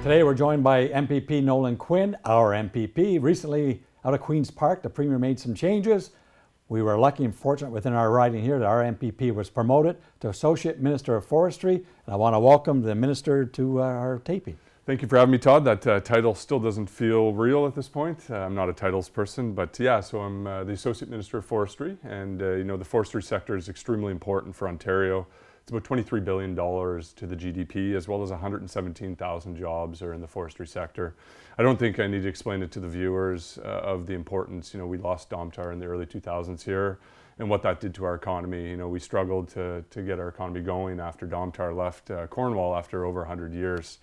Today we're joined by MPP Nolan Quinn, our MPP. Recently out of Queen's Park, the Premier made some changes. We were lucky and fortunate within our riding here that our MPP was promoted to Associate Minister of Forestry. And I want to welcome the Minister to our taping. Thank you for having me, Todd. That title still doesn't feel real at this point. I'm not a titles person, but yeah, so I'm the Associate Minister of Forestry, and you know, the forestry sector is extremely important for Ontario. It's about $23 billion to the GDP, as well as 117,000 jobs are in the forestry sector. I don't think I need to explain it to the viewers of the importance. You know, we lost Domtar in the early 2000s here, and what that did to our economy. You know, we struggled to get our economy going after Domtar left Cornwall after over 100 years.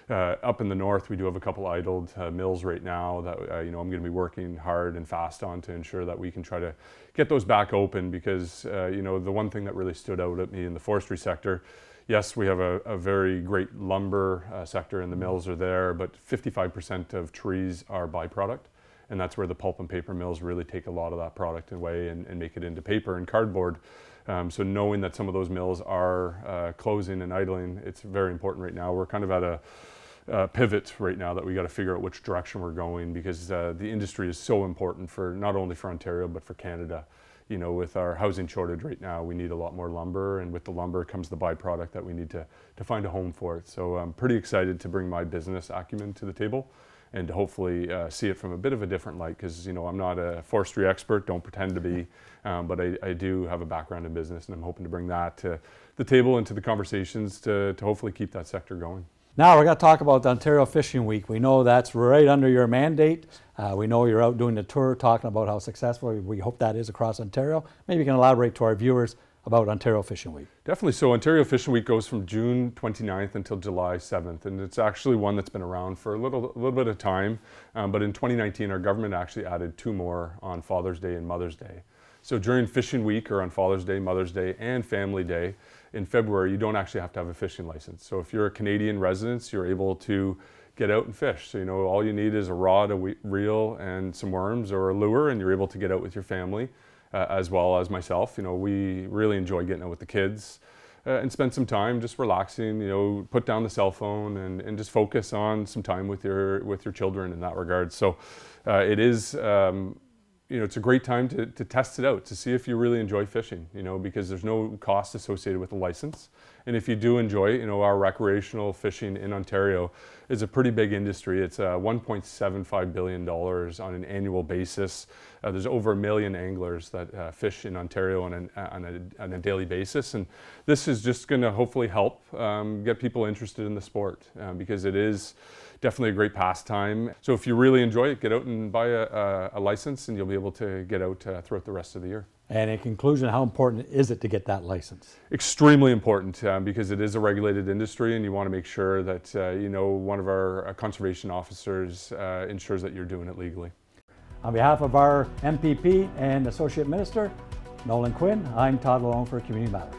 Up in the north, we do have a couple idled mills right now that you know, I'm going to be working hard and fast on to ensure that we can try to get those back open, because you know, the one thing that really stood out at me in the forestry sector, yes, we have a very great lumber sector and the mills are there, but 55% of trees are byproduct, and that's where the pulp and paper mills really take a lot of that product away and make it into paper and cardboard. So knowing that some of those mills are closing and idling, it's very important right now. We're kind of at a pivot right now that we got to figure out which direction we're going, because the industry is so important for not only for Ontario but for Canada. You know, with our housing shortage right now, we need a lot more lumber, and with the lumber comes the byproduct that we need to find a home for it. So I'm pretty excited to bring my business acumen to the table and to hopefully see it from a bit of a different light, because you know, I'm not a forestry expert, don't pretend to be, but I do have a background in business, and I'm hoping to bring that to the table and to the conversations to hopefully keep that sector going. Now we're going to talk about the Ontario Fishing Week. We know that's right under your mandate. We know you're out doing the tour talking about how successful we hope that is across Ontario. Maybe you can elaborate to our viewers about Ontario Fishing Week. Definitely. So Ontario Fishing Week goes from June 29th until July 7th, and it's actually one that's been around for a little bit of time. But in 2019, our government actually added 2 more on Father's Day and Mother's Day. So during Fishing Week, or on Father's Day, Mother's Day, and Family Day in February, you don't actually have to have a fishing license. So if you're a Canadian resident, you're able to get out and fish. So you know, all you need is a rod, a reel, and some worms or a lure, and you're able to get out with your family, as well as myself. You know, we really enjoy getting out with the kids and spend some time just relaxing. You know, put down the cell phone and just focus on some time with your children in that regard. So it is. You know, it's a great time to test it out, to see if you really enjoy fishing, you know, because there's no cost associated with the license. And if you do enjoy it, you know, our recreational fishing in Ontario is a pretty big industry. It's $1.75 billion on an annual basis. There's over 1 million anglers that fish in Ontario on a daily basis. And this is just going to hopefully help get people interested in the sport, because it is definitely a great pastime. So if you really enjoy it, get out and buy a license, and you'll be able to get out throughout the rest of the year. And in conclusion, how important is it to get that license? Extremely important, because it is a regulated industry, and you want to make sure that you know, one of our conservation officers ensures that you're doing it legally. On behalf of our MPP and Associate Minister, Nolan Quinn, I'm Todd Malone for Community Matters.